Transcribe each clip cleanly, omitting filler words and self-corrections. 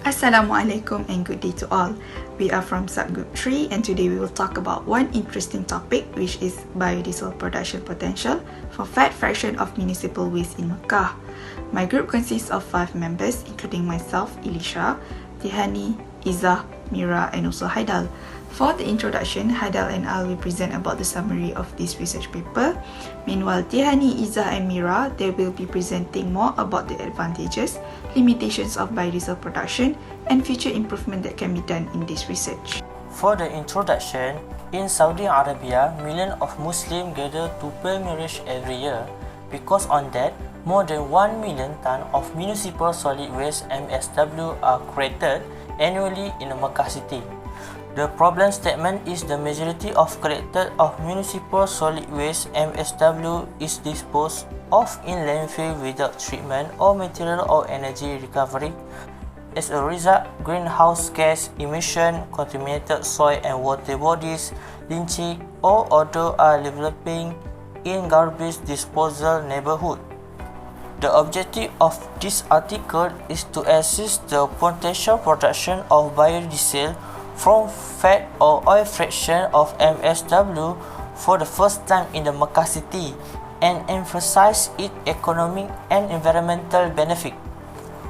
Assalamualaikum and good day to all. We are from subgroup 3 and today we will talk about one interesting topic, which is biodiesel production potential for fat fraction of municipal waste in Makkah. My group consists of 5 members including myself, ILISHA, TIHANI, Izzah, MIRA and also HAYDAL. For the introduction, HAYDAL and I will present about the summary of this research paper. Meanwhile, TIHANI, Izzah and MIRA, they will be presenting more about the advantages, limitations of biodiesel production and future improvement that can be done in this research. For the introduction, in Saudi Arabia, millions of Muslims gather to pilgrimage every year. Because on that, more than 1 million tons of municipal solid waste MSW are created annually in Makkah city. The problem statement is the majority of collected of municipal solid waste MSW is disposed of in landfill without treatment or material or energy recovery. As a result, greenhouse gas emission, contaminated soil and water bodies, leaching or odor are developing in garbage disposal neighborhood. The objective of this article is to assess the potential production of biodiesel from fat or oil fraction of MSW for the first time in the Makkah city and emphasize its economic and environmental benefit.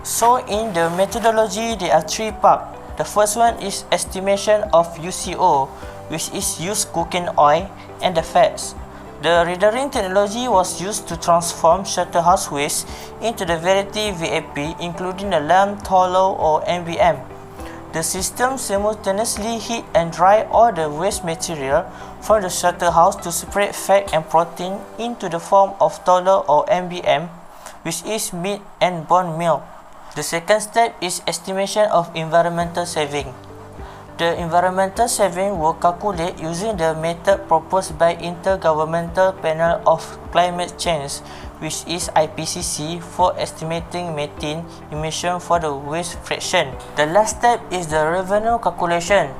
So in the methodology, there are 3 parts. The first one is estimation of UCO, which is used cooking oil and the fats. The rendering technology was used to transform slaughterhouse waste into the variety VAP, including the lamb, tallow or MBM. The system simultaneously heat and dry all the waste material from the slaughterhouse to separate fat and protein into the form of tallow or MBM, which is meat and bone meal. The second step is estimation of environmental saving. The environmental saving were calculated using the method proposed by Intergovernmental Panel of Climate Change, which is IPCC, for estimating methane emission for the waste fraction. The last step is the revenue calculation.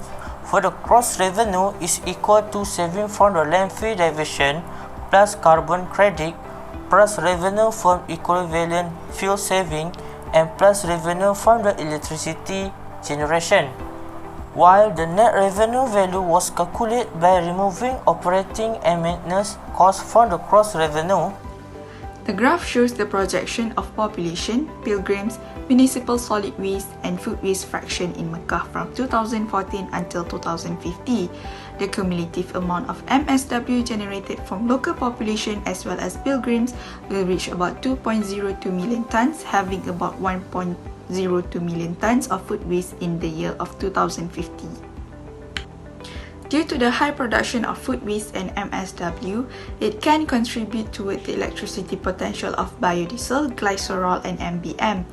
For the gross revenue is equal to saving from the landfill diversion plus carbon credit plus revenue from equivalent fuel saving and plus revenue from the electricity generation. While the net revenue value was calculated by removing operating and maintenance costs from the gross revenue. The graph shows the projection of population, pilgrims, municipal solid waste and food waste fraction in Makkah from 2014 until 2050. The cumulative amount of MSW generated from local population as well as pilgrims will reach about 2.02 million tons, having about 1.02 million tons of food waste in the year of 2050. Due to the high production of food waste and MSW, it can contribute toward the electricity potential of biodiesel, glycerol and MBM.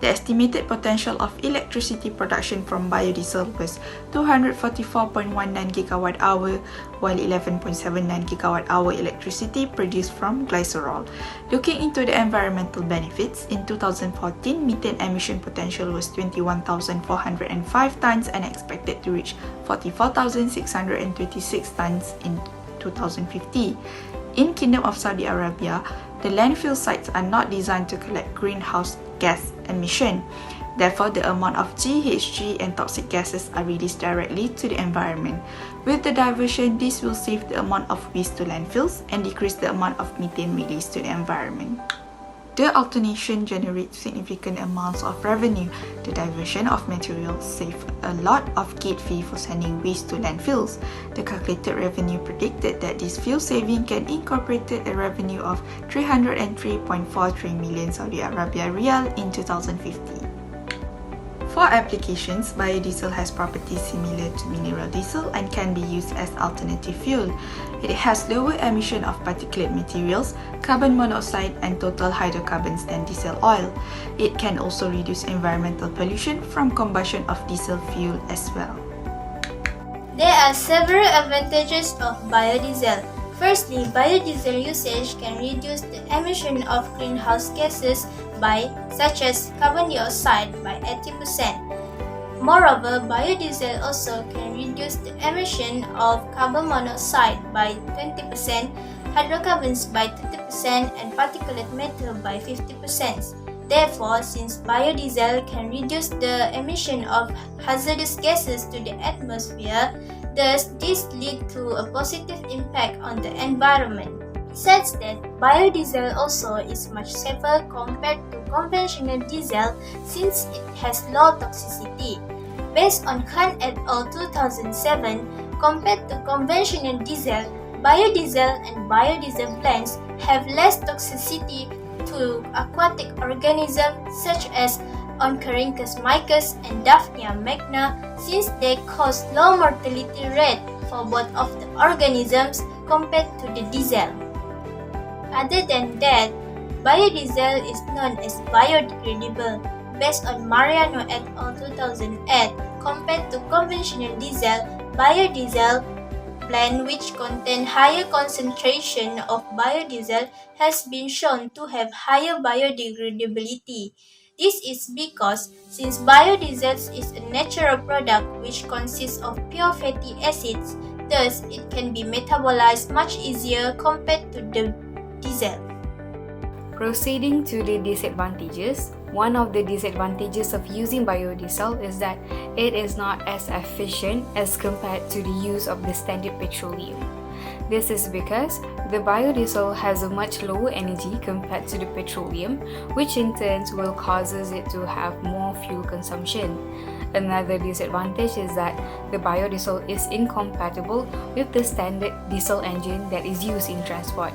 The estimated potential of electricity production from biodiesel was 244.19 GWh, while 11.79 GWh electricity produced from glycerol. Looking into the environmental benefits, in 2014, methane emission potential was 21,405 tons and expected to reach 44,626 tons in 2050. In Kingdom of Saudi Arabia, the landfill sites are not designed to collect greenhouse gas emission. Therefore, the amount of GHG and toxic gases are released directly to the environment. With the diversion, this will save the amount of waste to landfills and decrease the amount of methane released to the environment. The alternation generates significant amounts of revenue. The diversion of materials saves a lot of gate fee for sending waste to landfills. The calculated revenue predicted that this fuel saving can incorporate a revenue of 303.43 million Saudi Arabia Riyal in 2050. For applications, biodiesel has properties similar to mineral diesel and can be used as alternative fuel. It has lower emission of particulate materials, carbon monoxide and total hydrocarbons than diesel oil. It can also reduce environmental pollution from combustion of diesel fuel as well. There are several advantages of biodiesel. Firstly, biodiesel usage can reduce the emission of greenhouse gases such as carbon dioxide by 80%. Moreover, biodiesel also can reduce the emission of carbon monoxide by 20%, hydrocarbons by 30% and particulate matter by 50%. Therefore, since biodiesel can reduce the emission of hazardous gases to the atmosphere, thus this leads to a positive impact on the environment. Besides that, biodiesel also is much safer compared to conventional diesel since it has low toxicity. Based on Khan et al. 2007, compared to conventional diesel, biodiesel and biodiesel blends have less toxicity to aquatic organisms such as Oncorhynchus micus and Daphnia magna since they cause low mortality rate for both of the organisms compared to the diesel. Other than that, biodiesel is known as biodegradable. Based on Mariano et al. 2008, compared to conventional diesel, biodiesel blend which contain higher concentration of biodiesel has been shown to have higher biodegradability. This is because since biodiesel is a natural product which consists of pure fatty acids, thus it can be metabolized much easier compared to the diesel. Proceeding to the disadvantages, one of the disadvantages of using biodiesel is that it is not as efficient as compared to the use of the standard petroleum. This is because the biodiesel has a much lower energy compared to the petroleum, which in turn will causes it to have more fuel consumption. Another disadvantage is that the biodiesel is incompatible with the standard diesel engine that is used in transport.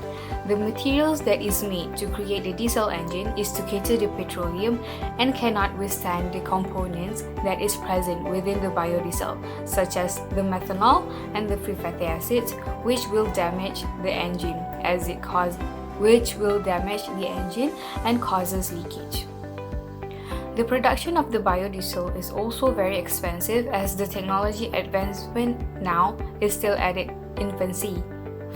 The materials that is made to create the diesel engine is to cater to petroleum and cannot withstand the components that is present within the biodiesel, such as the methanol and the free fatty acids, which will damage the engine and causes leakage. The production of the biodiesel is also very expensive as the technology advancement now is still at its infancy.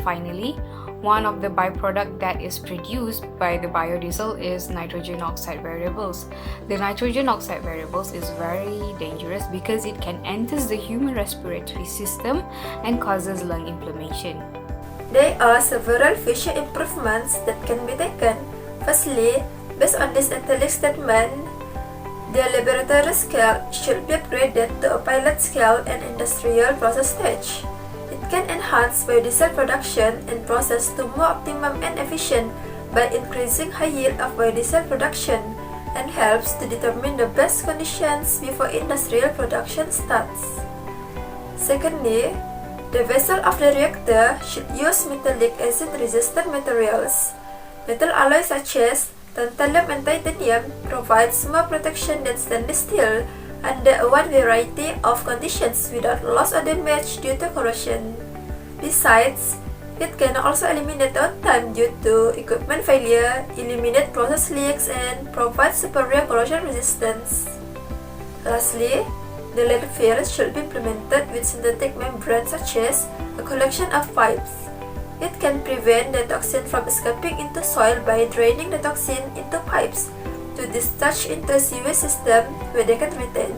Finally, one of the byproducts that is produced by the biodiesel is nitrogen oxide variables. The nitrogen oxide variables is very dangerous because it can enter the human respiratory system and causes lung inflammation. There are several future improvements that can be taken. Firstly, based on this italic statement, the laboratory scale should be upgraded to a pilot scale and industrial process stage. It can enhance biodiesel production and process to more optimum and efficient by increasing high yield of biodiesel production and helps to determine the best conditions before industrial production starts. Secondly, the vessel of the reactor should use metallic acid resistant materials. Metal alloys such as tantalum and titanium provides more protection than stainless steel under a wide variety of conditions without loss or damage due to corrosion. Besides, it can also eliminate downtime due to equipment failure, eliminate process leaks, and provide superior corrosion resistance. Lastly, the landfill should be implemented with synthetic membranes such as a collection of pipes. It can prevent the toxin from escaping into soil by draining the toxin into pipes to discharge into a sewage system where they can retain.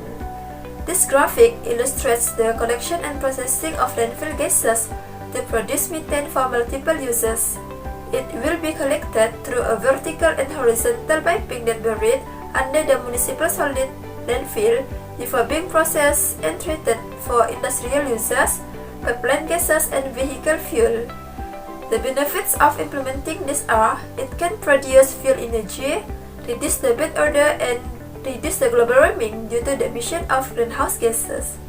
This graphic illustrates the collection and processing of landfill gases to produce methane for multiple uses. It will be collected through a vertical and horizontal piping that buried under the municipal solid landfill before being processed and treated for industrial uses, pipeline gases, and vehicle fuel. The benefits of implementing this are, it can produce fuel energy, reduce the bed odor, and reduce the global warming due to the emission of greenhouse gases.